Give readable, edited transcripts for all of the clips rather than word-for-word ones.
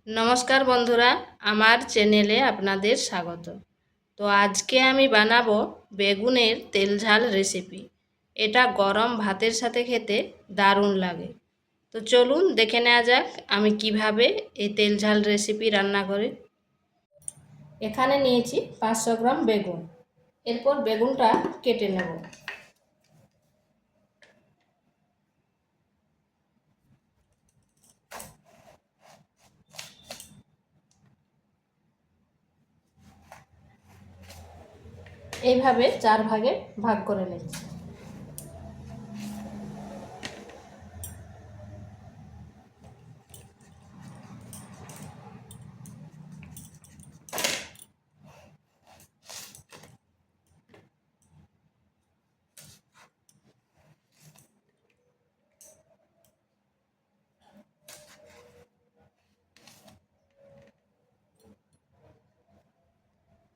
নমস্কার বন্ধুরা, আমার চ্যানেলে আপনাদের স্বাগত। তো আজকে আমি বানাবো বেগুনের তেল ঝাল রেসিপি। এটা গরম ভাতের সাথে খেতে দারুণ লাগে। তো চলুন দেখে নেওয়া যাক আমি কিভাবে এই তেল ঝাল রেসিপি রান্না করি। এখানে নিয়েছি 500 গ্রাম বেগুন। এরপর বেগুনটা কেটে নেব। এইভাবে 4 ভাগে ভাগ করে নিচ্ছি।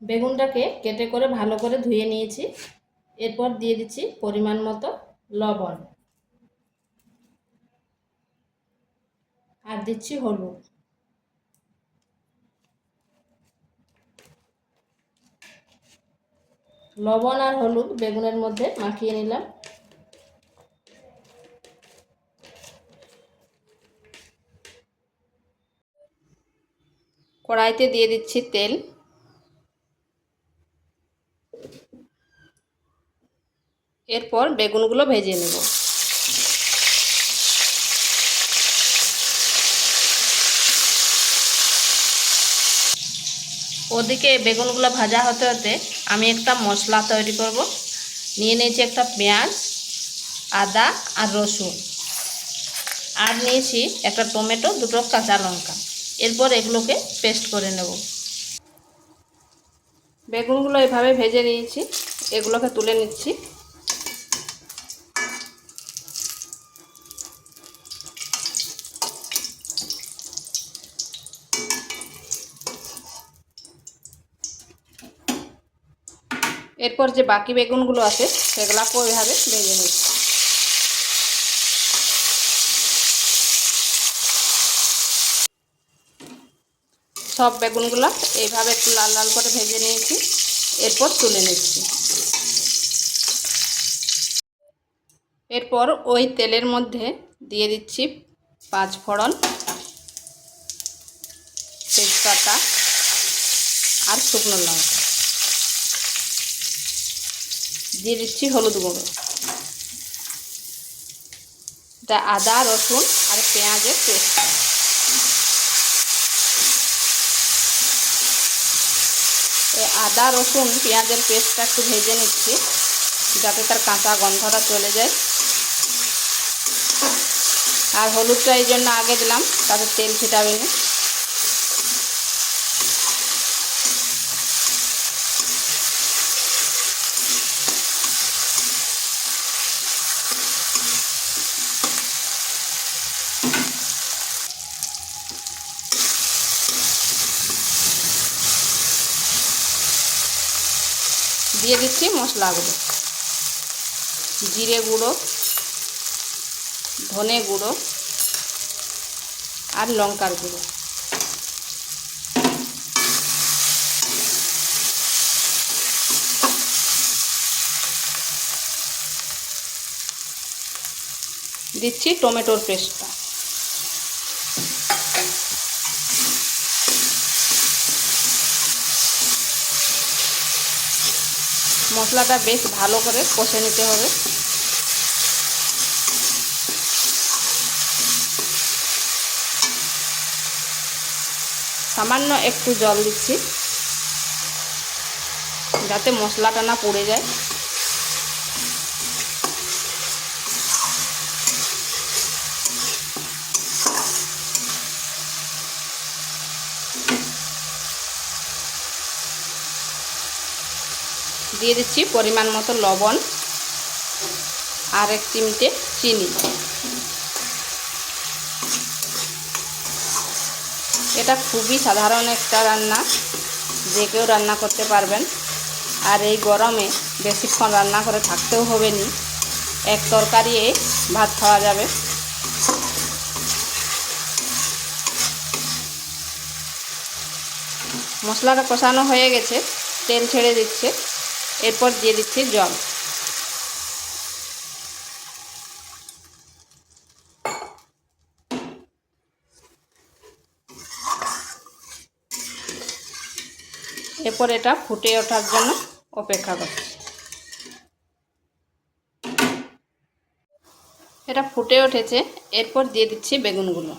বেগুনটাকে কেটে করে ভালো করে ধুয়ে নিয়েছি। এরপর দিয়ে দিচ্ছি পরিমাণ মতো লবণ আর দিচ্ছি হলুদ। লবণ আর হলুদ বেগুনের মধ্যে মাখিয়ে নিলাম। কড়াইতে দিয়ে দিচ্ছি তেল। এরপর বেগুনগুলো ভেজে নেব। ওদিকে বেগুনগুলো ভাজা হতে হতে আমি একটা মশলা তৈরি করব। নিয়ে নিয়েছি একটা পেঁয়াজ, আদা আর রসুন, আর নিয়েছি একটা টমেটো, দুটো কাঁচা লঙ্কা। এরপর এগুলোকে পেস্ট করে নেব। বেগুনগুলো এভাবে ভেজে নিয়েছি, এগুলোকে তুলে নিচ্ছি। এরপর যে বাকি বেগুনগুলো আছে সেগুলোকে ওইভাবে ভেজে নিচ্ছি। সব বেগুনগুলো এইভাবে একটু লাল লাল করে ভেজে নিয়েছি। এরপর তুলে নিচ্ছি। এরপর ওই তেলের মধ্যে দিয়ে দিচ্ছি 5 ফোড়ন, তেজপাতা আর শুকনো লঙ্কা। দিয়ে দিচ্ছি হলুদ গুঁড়ো। এটা আদা, রসুন আর পেঁয়াজের পেস্ট। এই আদা, রসুন, পেঁয়াজের পেস্টটা একটু ভেজে নিচ্ছি যাতে তার কাঁচা গন্ধটা চলে যায়। আর হলুদটা এই জন্য আগে দিলাম, তাতে তেল ছিটাবে না। দিয়ে দিচ্ছি মশলাগুলো। জিরে গুঁড়ো, ধনে গুঁড়ো আর লঙ্কার গুঁড়ো। দিচ্ছি টমেটোর পেস্টটা। মশলাটা বেশ ভালো করে কষে নিতে হবে। সামান্য একটু জল দিচ্ছি যাতে মশলাটা না পুড়ে যায়। দিয়ে দিচ্ছি পরিমাণ মতো লবণ আর 1 চিমটে চিনি। এটা খুবই সাধারণ একটা রান্না, যে কেউ রান্না করতে পারবেন। আর এই গরমে বেশিক্ষণ রান্না করে থাকতেও হবে না, এক তরকারি ভাত খাওয়া যাবে। মশলাটা কষানো হয়ে গেছে, তেল ছেড়ে দিচ্ছে। এরপর দিয়ে দিচ্ছি জল। এরপর এটা ফুটে ওঠার জন্য অপেক্ষা করছি। এটা ফুটে উঠেছে, এরপর দিয়ে দিচ্ছি বেগুনগুলো।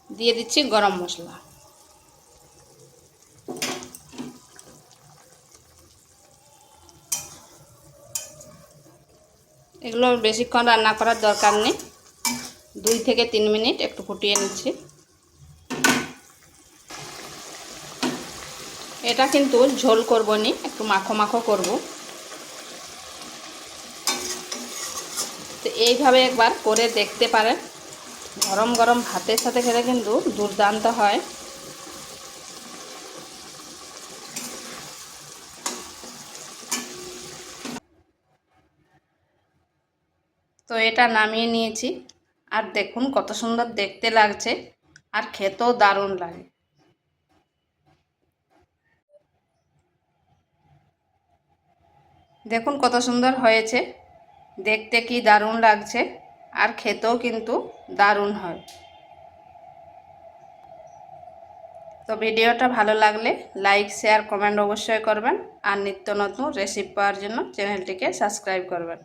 দিয়ে দিচ্ছি গরম মশলা। এগুলো বেশিক্ষণ রান্না করার দরকার নেই, 2 থেকে 3 মিনিট একটু ফুটিয়ে নিচ্ছি। এটা কিন্তু ঝোল করব নি, একটু মাখো মাখো করব। তো এইভাবে একবার করে দেখতে পারেন, গরম গরম ভাতের সাথে খেলে কিন্তু দুর্দান্ত হয়। তো এটা নামিয়ে নিয়েছি, আর দেখুন কত সুন্দর দেখতে লাগছে, আর খেতেও দারুণ লাগে। দেখুন কত সুন্দর হয়েছে, দেখতে কি দারুণ লাগছে, আর খেতেও কিন্তু দারুণ হয়। তো ভিডিওটা ভালো লাগলে লাইক, শেয়ার, কমেন্ট অবশ্যই করবেন, আর নিত্য নতুন রেসিপি পাওয়ার জন্য চ্যানেলটিকে সাবস্ক্রাইব করবেন।